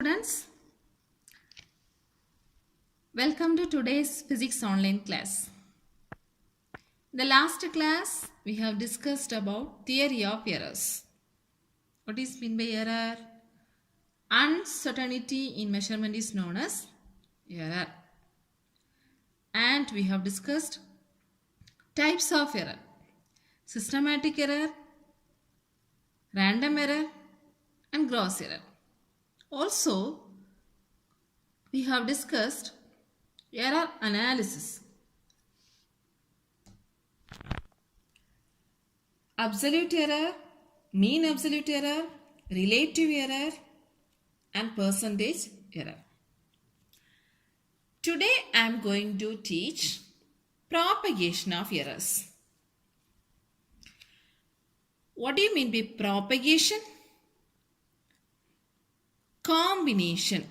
Students, welcome to today's physics online class. In the last class, we have discussed about theory of errors. What is meant by error? Uncertainty in measurement is known as error. And we have discussed types of error: systematic error, random error, and gross error. Also, we have discussed error analysis, absolute error, mean absolute error, relative error, and percentage error. Today I am going to teach propagation of errors. What do you mean by propagation? Combination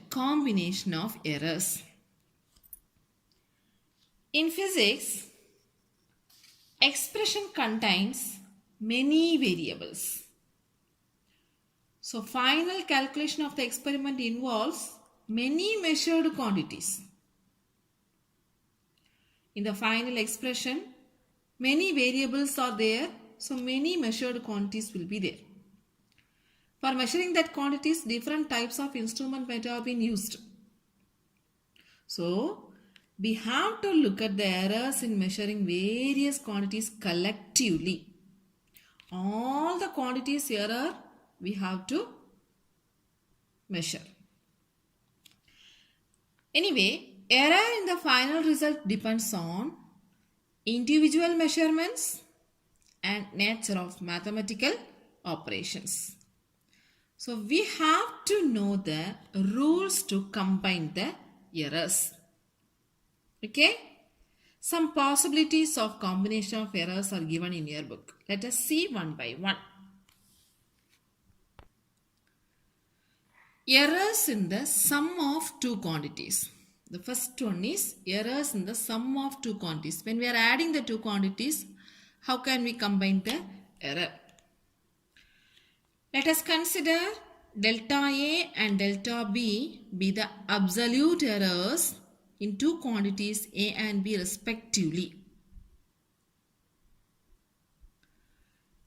of errors. In physics, expression contains many variables. So, final calculation of the experiment involves many measured quantities. In the final expression, many variables are there, so many measured quantities will be there. For measuring that quantities, different types of instrument might have been used. So, we have to look at the errors in measuring various quantities collectively. All the quantities error we have to measure. Anyway, error in the final result depends on individual measurements and nature of mathematical operations. So, we have to know the rules to combine the errors. Okay? Some possibilities of combination of errors are given in your book. Let us see one by one. Errors in the sum of two quantities. The first one is errors in the sum of two quantities. When we are adding the two quantities, how can we combine the error? Let us consider delta A and delta B be the absolute errors in two quantities A and B respectively.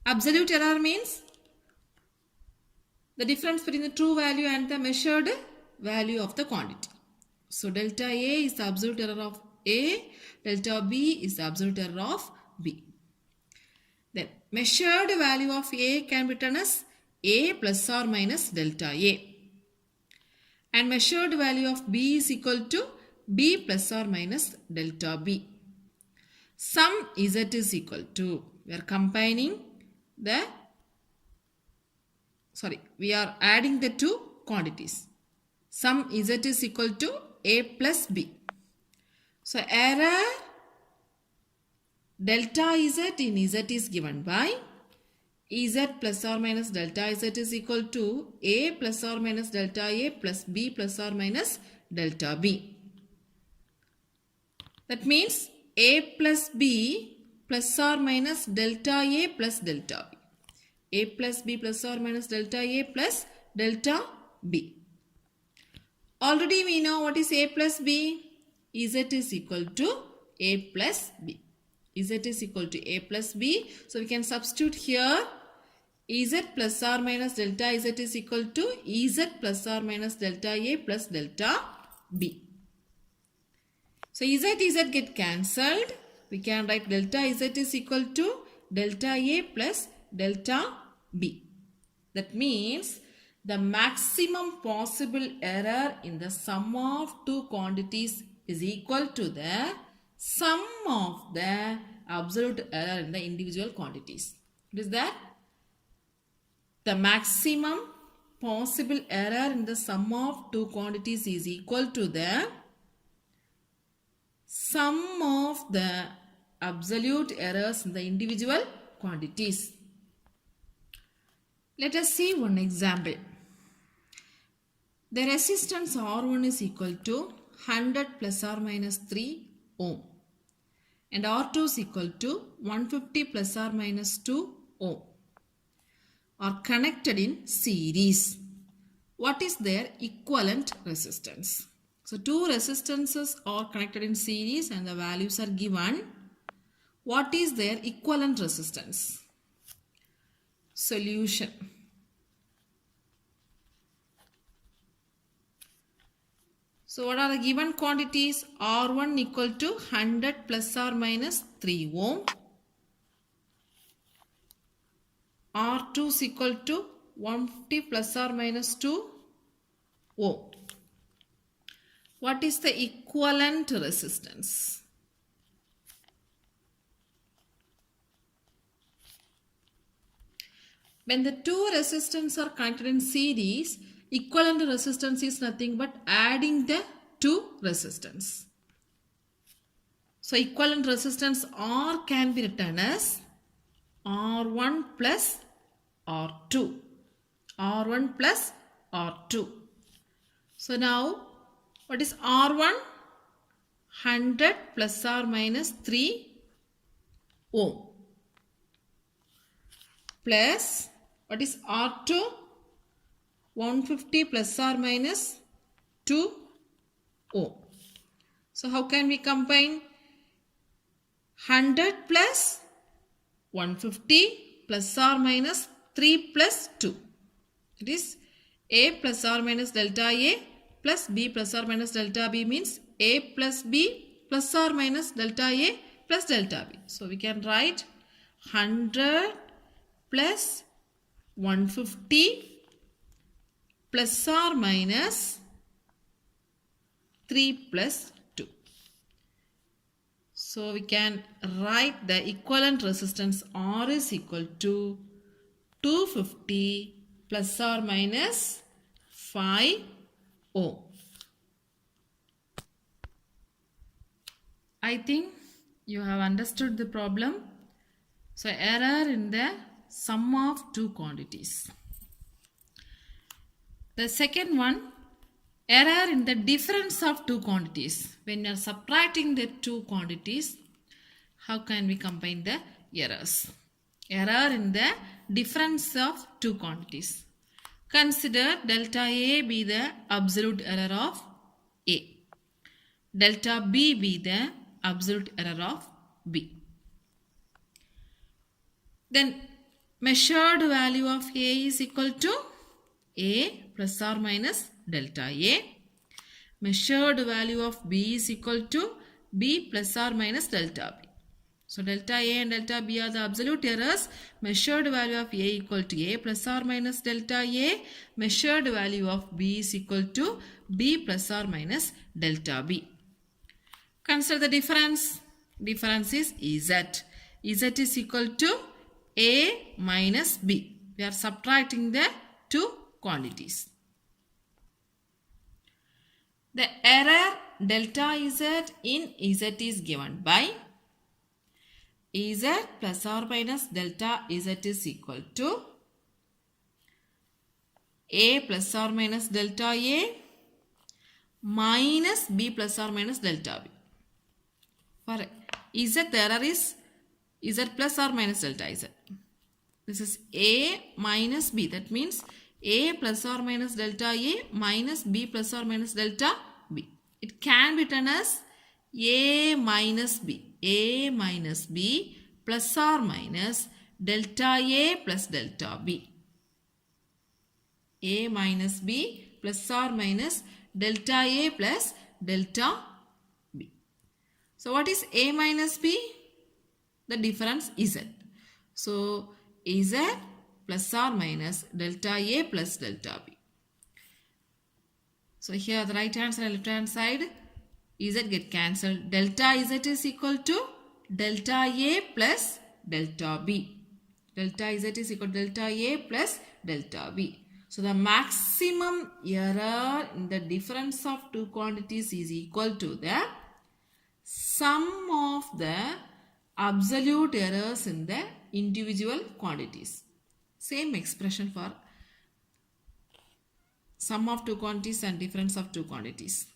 Absolute error means the difference between the true value and the measured value of the quantity. So, delta A is the absolute error of A, delta B is the absolute error of B. Then, measured value of A can be written as A plus or minus delta A. And measured value of B is equal to B plus or minus delta B. Sum Z is equal to, we are adding the two quantities. Sum Z is equal to A plus B. So, error delta Z in Z is given by Z plus or minus delta Z is equal to A plus or minus delta A plus B plus or minus delta B. That means A plus B plus or minus delta A plus delta B. A plus B plus or minus delta A plus delta B. Already we know what is A plus B. Z is equal to A plus B. Z is equal to A plus B. So, we can substitute here Z plus or minus delta Z is equal to Z plus or minus delta A plus delta B. So, Z get cancelled. We can write delta Z is equal to delta A plus delta B. That means the maximum possible error in the sum of two quantities is equal to the sum of the absolute error in the individual quantities. What is that? The maximum possible error in the sum of two quantities is equal to the sum of the absolute errors in the individual quantities. Let us see one example. The resistance R1 is equal to 100 plus or minus 3 ohm and R2 is equal to 150 plus or minus 2 ohm are connected in series. what is their equivalent resistance? So two resistances are connected in series and the values are given. What is their equivalent resistance? Solution. So what are the given quantities? R1 equal to 100 plus or minus 3 ohm. R2 is equal to 150 plus or minus 2 ohm. What is the equivalent resistance? When the two resistors are connected in series, equivalent resistance is nothing but adding the two resistance. So equivalent resistance R can be written as R1 plus R2. R1 plus R2. So now what is R1? 100 plus or minus 3 ohm. Plus what is R2? 150 plus or minus 2 ohm. So how can we combine 100 plus 150 plus or minus 3 plus 2? It is A plus or minus delta A plus B plus or minus delta B means A plus B plus or minus delta A plus delta B. So we can write 100 plus 150 plus or minus 3 plus 2. So we can write the equivalent resistance R is equal to 250 plus or minus 5 ohm. I think you have understood the problem. So error in the sum of two quantities. The second one, error in the difference of two quantities. When you are subtracting the two quantities, how can we combine the errors? Error in the difference of two quantities. Consider delta A be the absolute error of A. Delta B be the absolute error of B. Then measured value of A is equal to A plus or minus delta A. Measured value of B is equal to B plus or minus delta B. So delta A and delta B are the absolute errors. Measured value of A equal to A plus or minus delta A. Measured value of B is equal to B plus or minus delta B. Consider the difference. Difference is Z. Z is equal to A minus B. We are subtracting the two quantities. The error delta Z in Z is given by Z plus or minus delta Z is equal to A plus or minus delta A minus B plus or minus delta B. For Z, the error is Z plus or minus delta Z. This is A minus B. That means A plus or minus delta A minus B plus or minus delta B. It can be written as A minus B. A minus B plus or minus delta A plus delta B. A minus B plus or minus delta A plus delta B. So what is A minus B? The difference Z. So Z plus or minus delta A plus delta B. So here the right hand side and left hand side, Z get cancelled. Delta Z is equal to delta A plus delta B. Delta Z is equal to delta A plus delta B. So the maximum error in the difference of two quantities is equal to the sum of the absolute errors in the individual quantities. Same expression for sum of two quantities and difference of two quantities.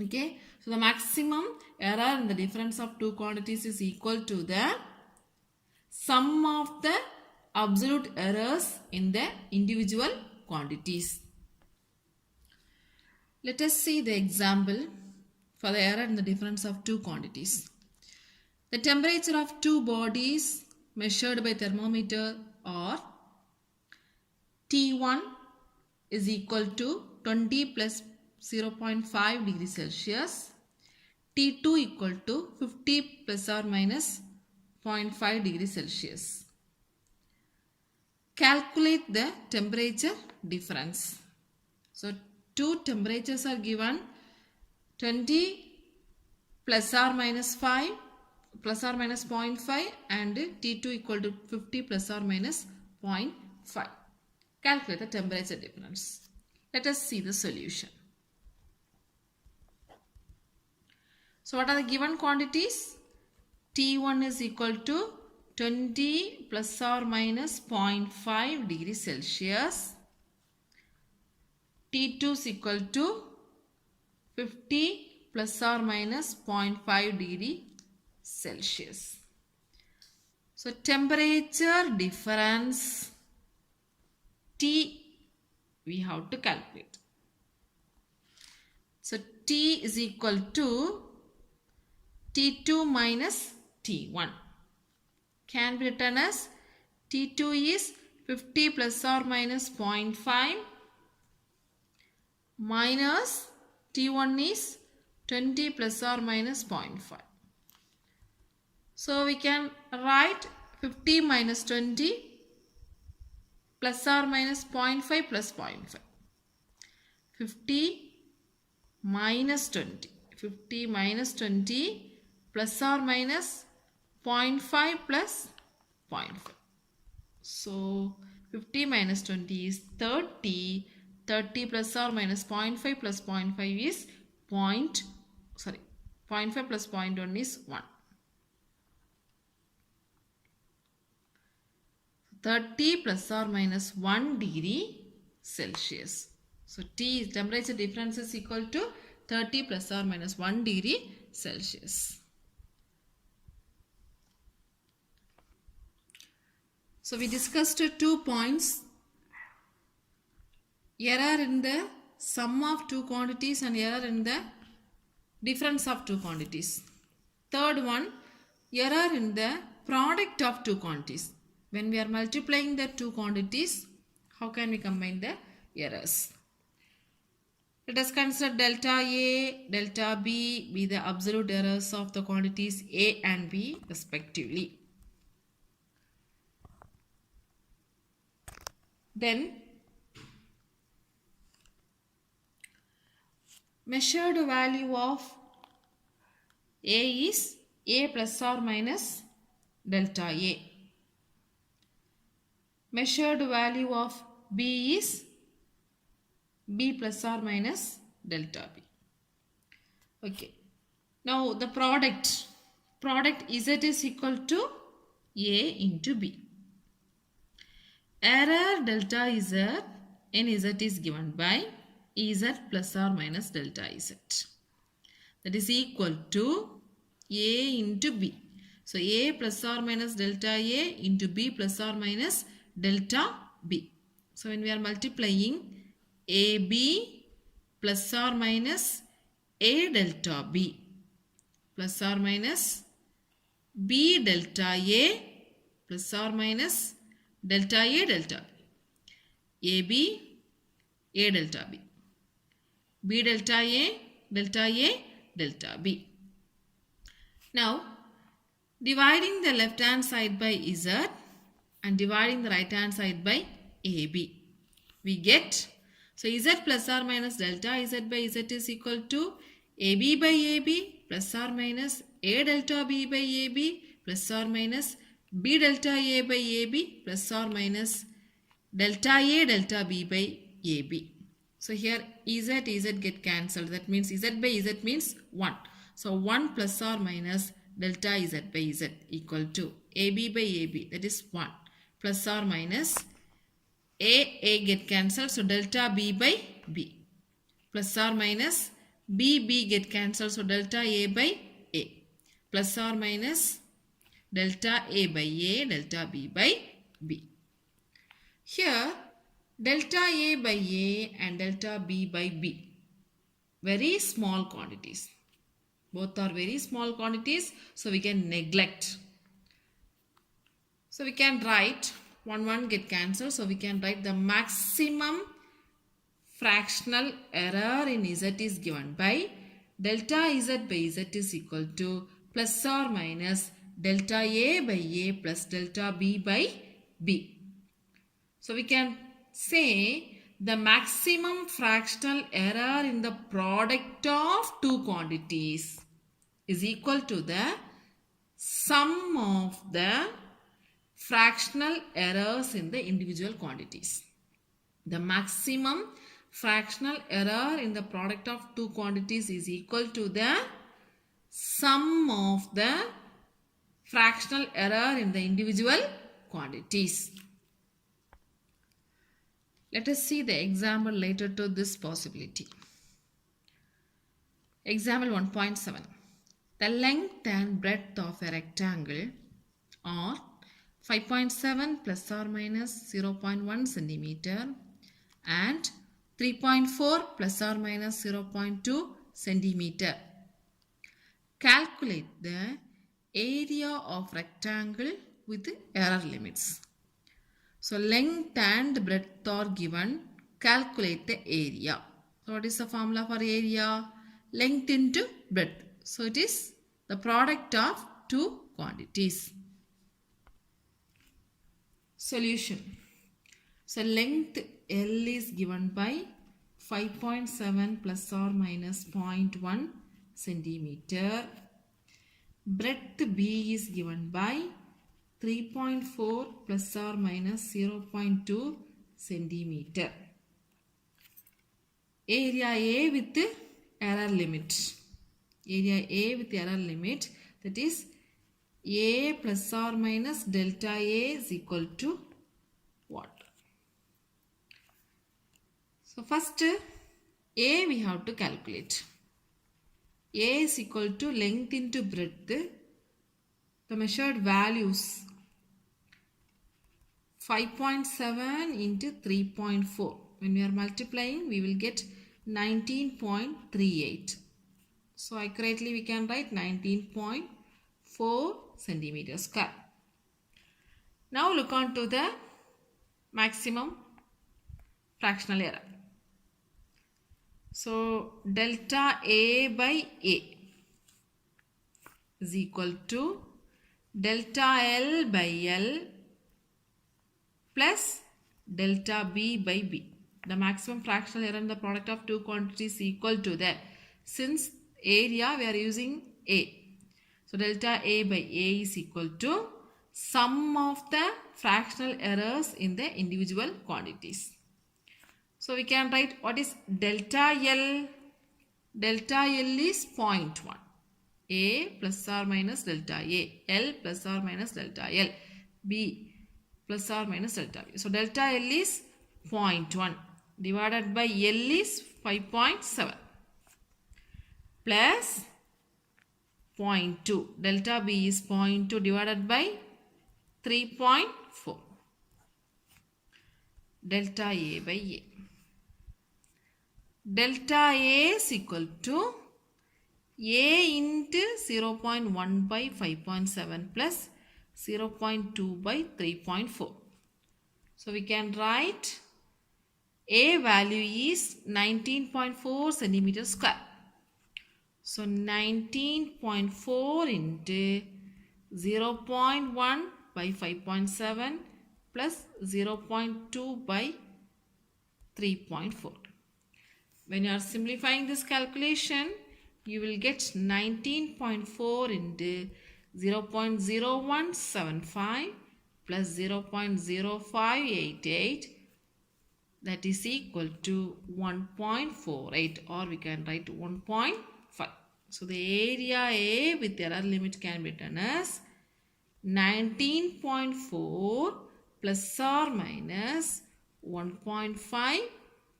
Okay. So the maximum error in the difference of two quantities is equal to the sum of the absolute errors in the individual quantities. Let us see the example for the error in the difference of two quantities. The temperature of two bodies measured by thermometer are T1 is equal to 20 plus 0.5 degrees Celsius, T2 equal to 50 plus or minus 0.5 degrees Celsius. Calculate the temperature difference. So, two temperatures are given, 20 plus or minus 5 plus or minus 0.5 and T2 equal to 50 plus or minus 0.5. Calculate the temperature difference. Let us see the solution. So what are the given quantities? T1 is equal to 20 plus or minus 0.5 degrees Celsius. T2 is equal to 50 plus or minus 0.5 degree Celsius. So temperature difference T we have to calculate. So T is equal to T2 minus T1 can be written as T2 is 50 plus or minus 0.5 minus T1 is 20 plus or minus 0.5. So we can write 50 minus 20 plus or minus 0.5 plus 0.5. 50 minus 20. 50 minus 20 plus or minus 0.5 plus 0.5. So 50 minus 20 is 30. 30 plus or minus 0.5 plus 0.5 is 0.5 plus 0.1 is 1. 30 plus or minus 1 degree Celsius. So T temperature difference is equal to 30 plus or minus 1 degree Celsius. So we discussed 2 points. Error in the sum of two quantities and error in the difference of two quantities. Third one, error in the product of two quantities. When we are multiplying the two quantities, how can we combine the errors? Let us consider delta A, delta B be the absolute errors of the quantities A and B respectively. Then measured value of A is A plus or minus delta A. Measured value of B is B plus or minus delta B. Okay. Now the product Z is equal to A into B. Error delta Z in Z is given by Ez plus or minus delta Z. That is equal to A into B. So A plus or minus delta A into B plus or minus delta B. So when we are multiplying AB plus or minus A delta B plus or minus B delta A plus or minus delta A delta B. AB A delta B. B delta A delta B. Now dividing the left hand side by Z and dividing the right hand side by AB, we get, so Z plus or minus delta Z by Z is equal to AB by AB plus or minus A delta B by AB plus or minus B delta A by AB plus or minus delta A delta B by AB. So here Ez get cancelled. That means Z by Z means 1. So 1 plus or minus delta Z by Z equal to AB by AB, that is 1, plus or minus A get cancelled, so delta B by B, plus or minus B get cancelled, so delta A by A, plus or minus delta A by A, delta B by B. Here delta A by A and delta B by B. very small quantities. Both are very small quantities, so we can neglect. So we can write 1 get cancelled, so we can write the maximum fractional error in Z is given by delta Z by Z is equal to plus or minus delta A by A plus delta B by B. So we can say the maximum fractional error in the product of two quantities is equal to the sum of the fractional errors in the individual quantities. The maximum fractional error in the product of two quantities is equal to the sum of the fractional error in the individual quantities. Let us see the example related to this possibility. Example 1.7. The length and breadth of a rectangle are 5.7 plus or minus 0.1 centimeter and 3.4 plus or minus 0.2 centimeter. Calculate the area of rectangle with error limits. So length and breadth are given. Calculate the area. So what is the formula for area? Length into breadth. So it is the product of two quantities. Solution. So length L is given by 5.7 plus or minus 0.1 centimeter. Breadth B is given by 3.4 plus or minus 0.2 centimeter. Area A with error limit. Area A with error limit, that is A plus or minus delta A is equal to what? So first A we have to calculate. A is equal to length into breadth. The measured values 5.7 into 3.4. When we are multiplying, we will get 19.38. So accurately we can write 19.4 centimeter square. Now look on to the maximum fractional error. So delta A by A is equal to delta L by L plus delta B by B. The maximum fractional error in the product of two quantities is equal to the, since area we are using A. So delta A by A is equal to sum of the fractional errors in the individual quantities. So we can write what is delta L. Delta L is 0.1. A plus or minus delta A. L plus or minus delta L. B plus or minus delta B. So delta L is 0.1 divided by L is 5.7 plus 0.2. Delta B is 0.2 divided by 3.4. Delta A by A. Delta A is equal to A into 0.1 by 5.7 plus 0.2 by 3.4. So we can write A value is 19.4 centimeter square. So 19.4 into 0.1 by 5.7 plus 0.2 by 3.4. When you are simplifying this calculation, you will get 19.4 into 0.0175 plus 0.0588, that is equal to 1.48, or we can write 1.5. So the area A with error limit can be written as 19.4 plus or minus 1.5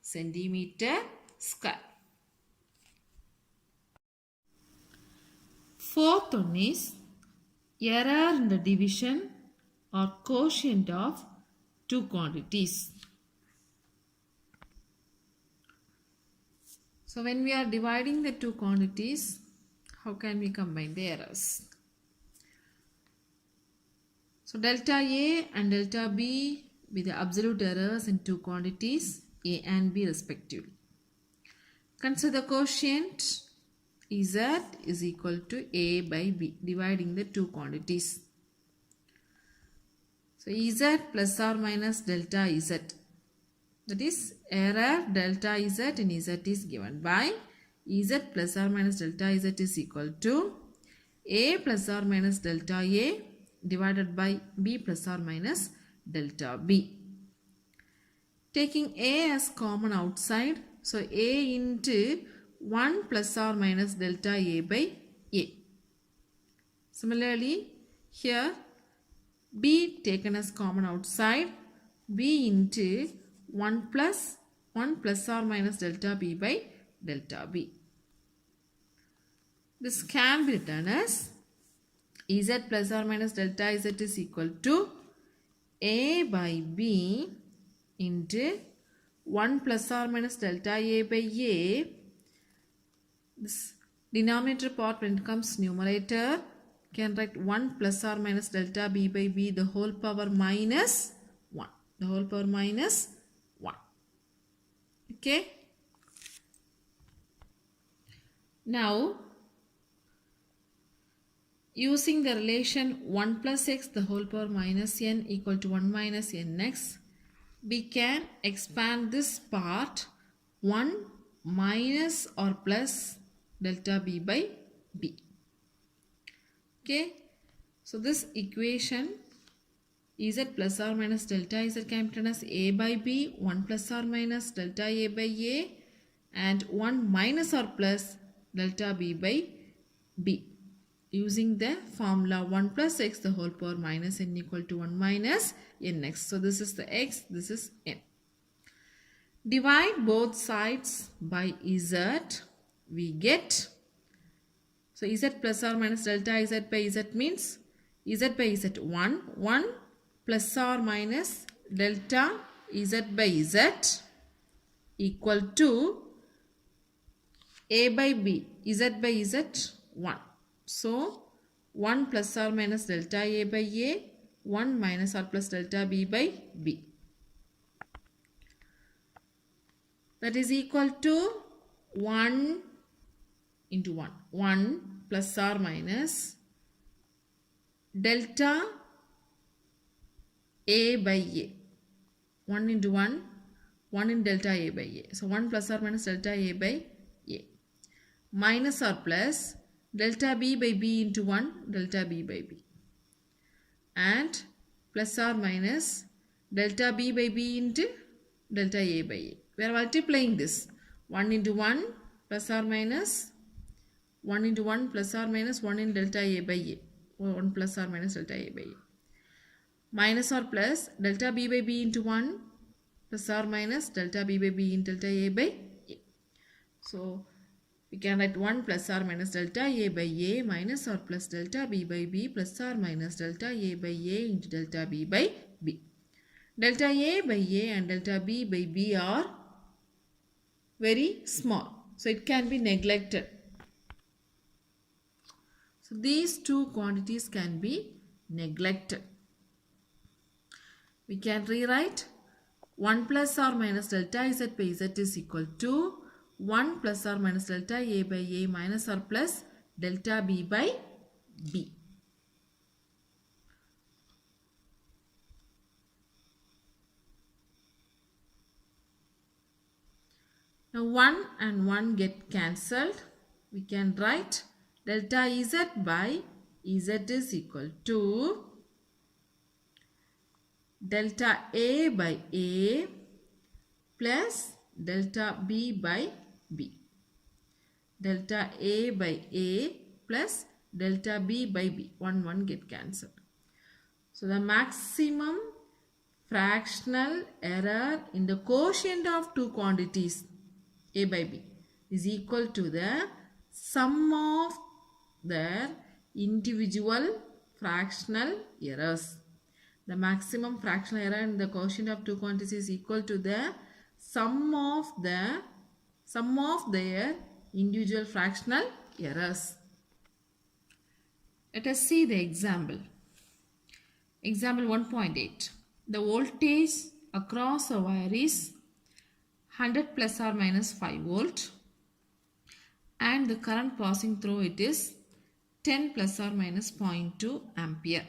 centimeter square. Fourth one is error in the division or quotient of two quantities. So when we are dividing the two quantities, how can we combine the errors? So delta A and delta B be the absolute errors in two quantities A and B respectively. Consider the quotient Z is equal to A by B, dividing the two quantities. So Z plus or minus delta Z, that is error delta Z in Z is given by Z plus or minus delta Z is equal to A plus or minus delta A divided by B plus or minus delta B. Taking A as common outside, so A into 1 plus or minus delta A by A. Similarly, here B taken as common outside, B into 1 plus or minus delta B by delta B. This can be written as Z plus or minus delta Z is equal to A by B into 1 plus or minus delta A by A. This denominator part, when it comes numerator, can write 1 plus or minus delta B by B the whole power minus 1. The whole power minus 1. Okay. Now, using the relation 1 plus x the whole power minus n equal to 1 minus nx, we can expand this part 1 minus or plus delta B by B. Okay. So this equation Z plus or minus delta Z can be written as A by B, 1 plus or minus delta A by A, and 1 minus or plus delta B by B, using the formula 1 plus x the whole power minus n equal to 1 minus nx. So this is the x, this is n. Divide both sides by Z, we get, so Z plus or minus delta Z by Z means Z by Z 1 plus or minus delta Z by Z equal to A by B, Z by Z 1. So 1 plus or minus delta A by A, 1 minus or plus delta B by B. That is equal to 1 into 1. 1 plus or minus delta A by A. 1 into 1, 1 in delta A by A. So 1 plus or minus delta A by A. Minus or plus delta B by B into 1, delta B by B. And plus or minus delta B by B into delta A by A. We are multiplying this. 1 into 1 plus or minus 1 into 1 plus or minus 1 in delta A by A. 1 plus or minus delta A by A. Minus or plus delta B by B into 1 plus or minus delta B by B in delta A by A. So we can write 1 plus or minus delta A by A minus or plus delta B by B plus or minus delta A by A into delta B by B. Delta A by A and delta B by B are very small, so it can be neglected. So these two quantities can be neglected. We can rewrite 1 plus or minus delta Z by Z is equal to 1 plus or minus delta A by A minus or plus delta B by B. Now 1 and 1 get cancelled. We can write delta Z by Z is equal to delta A by A plus delta B by B. Delta A by A plus delta B by B. 1 get cancelled. So the maximum fractional error in the quotient of two quantities A by B is equal to the sum of their individual fractional errors. The maximum fractional error in the quotient of two quantities is equal to the sum of the sum of their individual fractional errors. Let us see the example. Example 1.8. The voltage across a wire is 100 plus or minus 5 volt and the current passing through it is 10 plus or minus 0.2 ampere.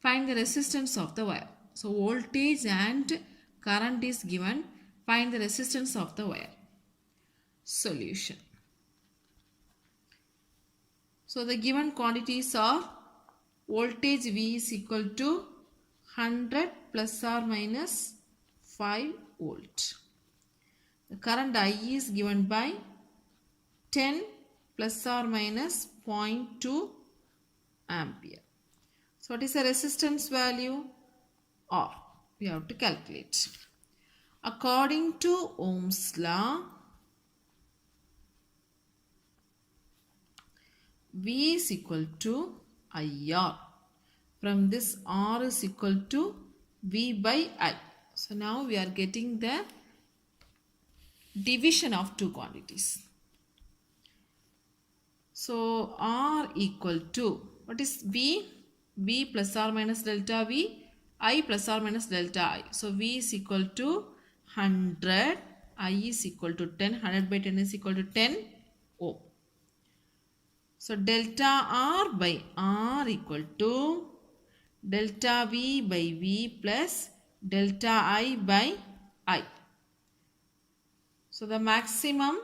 Find the resistance of the wire. So voltage and current is given. Find the resistance of the wire. Solution. So the given quantities are voltage V is equal to 100 plus or minus 5 volt. The current I is given by 10 plus or minus 0.2 ampere. So what is the resistance value? R. We have to calculate. According to Ohm's law, V is equal to IR. From this, R is equal to V by I. So now we are getting the division of two quantities. So R equal to, what is V? V plus or minus delta V, I plus or minus delta I. So V is equal to 100, I is equal to 10, 100 by 10 is equal to 10 ohm. So delta R by R equal to delta V by V plus delta I by I. So the maximum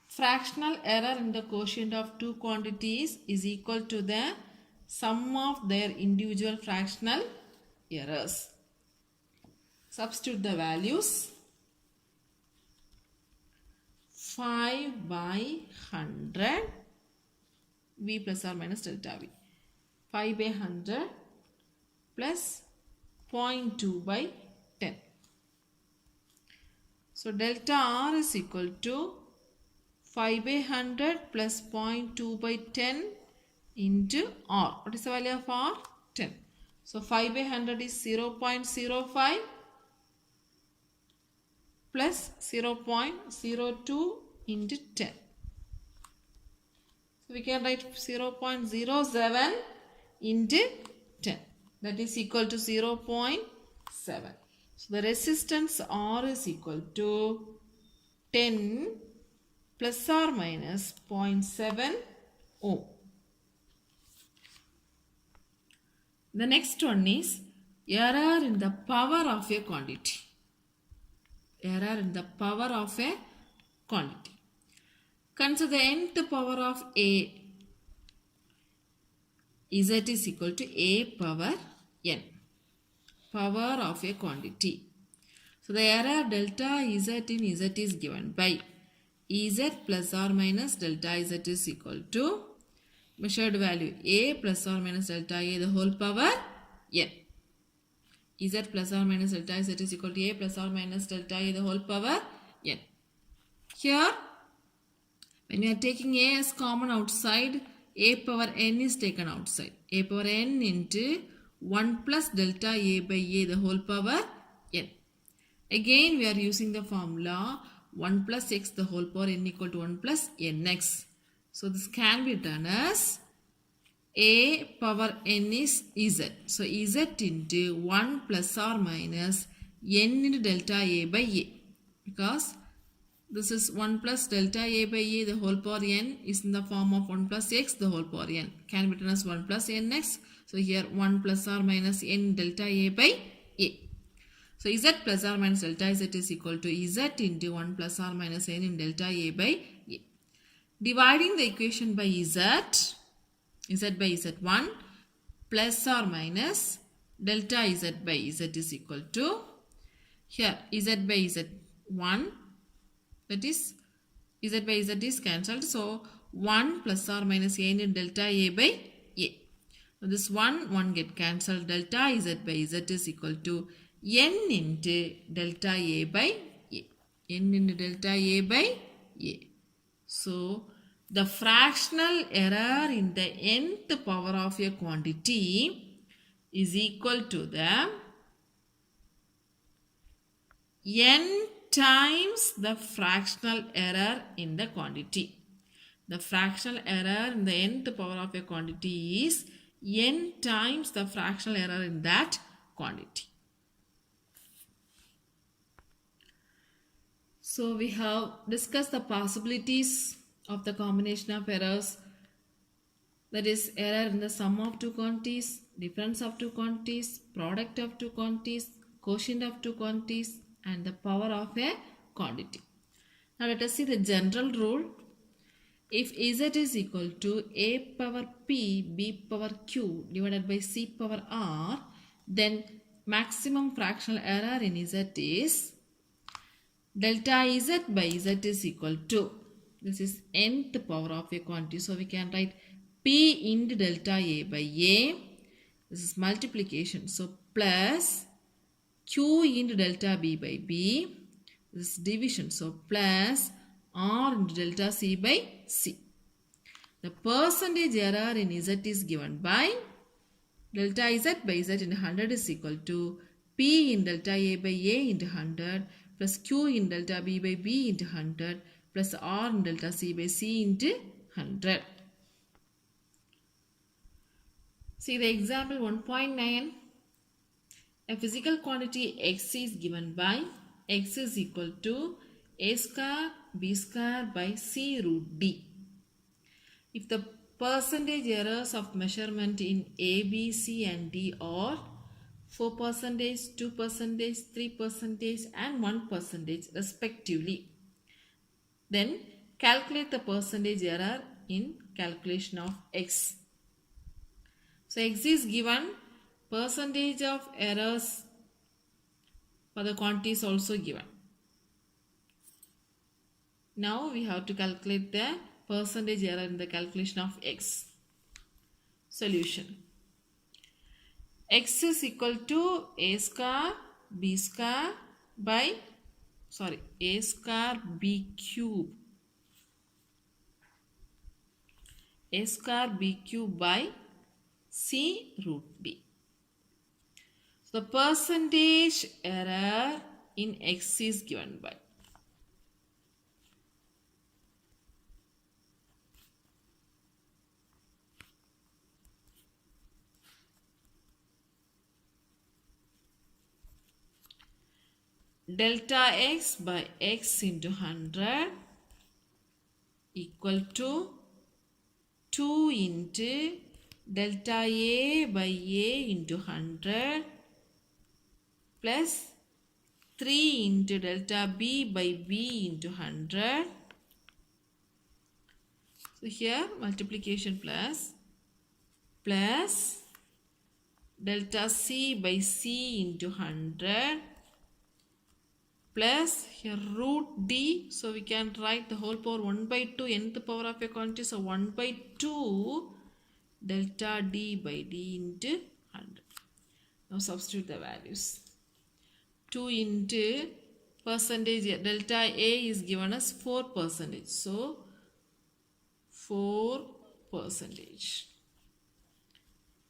fractional error in the quotient of two quantities is equal to the sum of their individual fractional errors. Substitute the values. 5 by 100 V plus or minus delta V. 5 by 100 plus 0.2 by 10. So delta R is equal to 5 by 100 plus 0.2 by 10 into R. What is the value of R? 10. So 5 by 100 is 0.05 plus 0.02 into 10. So we can write 0.07 into 10. That is equal to 0.7. So the resistance R is equal to 10 plus or minus 0.7 ohm. The next one is error in the power of a quantity. Error in the power of a quantity. Consider the nth power of A. Z is equal to A power n. Power of a quantity. So the error delta Z in Z is given by Z plus or minus delta Z is equal to measured value A plus or minus delta A the whole power n. Z plus or minus delta Z is equal to A plus or minus delta A the whole power n. Here, when you are taking A as common outside, A power n is taken outside. A power n into 1 plus delta A by A the whole power n. Again, we are using the formula 1 plus x the whole power n equal to 1 plus nx. So this can be done as A power n is Z. So Z into 1 plus or minus n into delta A by A. Because this is 1 plus delta A by A the whole power n is in the form of 1 plus x the whole power n. Can be written as 1 plus nx. So here 1 plus or minus n delta A by A. So Z plus or minus delta Z is equal to Z into 1 plus or minus n in delta A by A. Dividing the equation by Z by Z1 plus or minus delta Z by Z is equal to, here Z by Z1, that is Z by Z is cancelled. So 1 plus or minus n in delta A by A. Now this 1 get cancelled. Delta Z by Z is equal to n into delta A by A. N into delta A by A. So the fractional error in the nth power of a quantity is equal to the n times the fractional error in the quantity. The fractional error in the nth power of a quantity is n times the fractional error in that quantity. So we have discussed the possibilities of the combination of errors, that is error in the sum of two quantities, difference of two quantities, product of two quantities, quotient of two quantities, and the power of a quantity. Now let us see the general rule. If z is equal to a power p b power q divided by c power r, then maximum fractional error in z is delta z by z is equal to, this is nth power of a quantity, so we can write p into delta a by a, this is multiplication, so plus q into delta b by b, this is division, so plus r into delta c by c. The percentage error in z is given by delta z by z into 100 is equal to p in delta a by a into 100 plus q in delta b by b into 100 plus r in delta c by c into 100. See the example 1.9. A physical quantity x is given by x is equal to a square b square by c root d. If the percentage errors of measurement in a, b, c and d are 4%, 2%, 3% and 1% respectively, then calculate the percentage error in calculation of x. So x is given, percentage of errors for the quantity is also given. Now we have to calculate the percentage error in the calculation of x. Solution. X is equal to a square b square by, a square b cube, a square b cube by c root d. So the percentage error in x is given by delta x by x into 100 equal to 2 into delta a by a into 100 plus 3 into delta b by b into 100. So here multiplication plus delta c by c into 100 plus here root d, so we can write the whole power 1 by 2 nth power of a quantity, so 1 by 2 delta d by d into 100. Now substitute the values. 2 into percentage, delta a is given as 4%, so 4%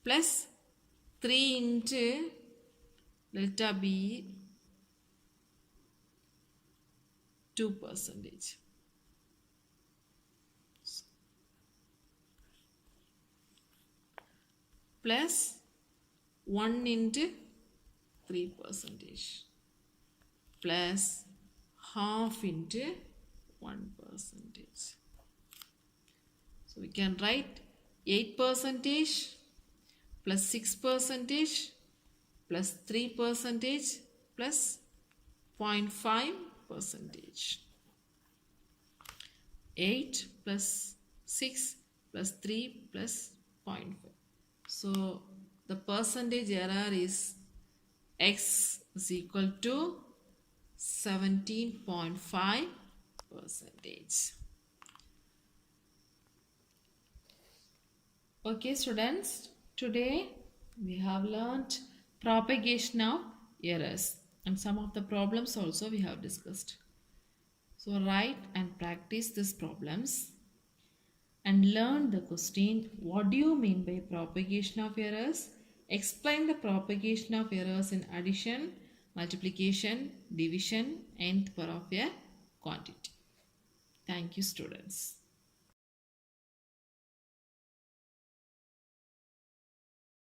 plus 3 into delta b 2% plus 1 into 3% plus half into 1%. So we can write 8% plus 6% plus 3% plus 0.5%. 8 plus 6 plus 3 plus 0.5. So the percentage error is x is equal to 17.5%. Okay students, today we have learnt propagation of errors and some of the problems also we have discussed. So write and practice these problems and learn the question, what do you mean by propagation of errors? Explain the propagation of errors in addition, multiplication, division, nth power of a quantity. Thank you, students.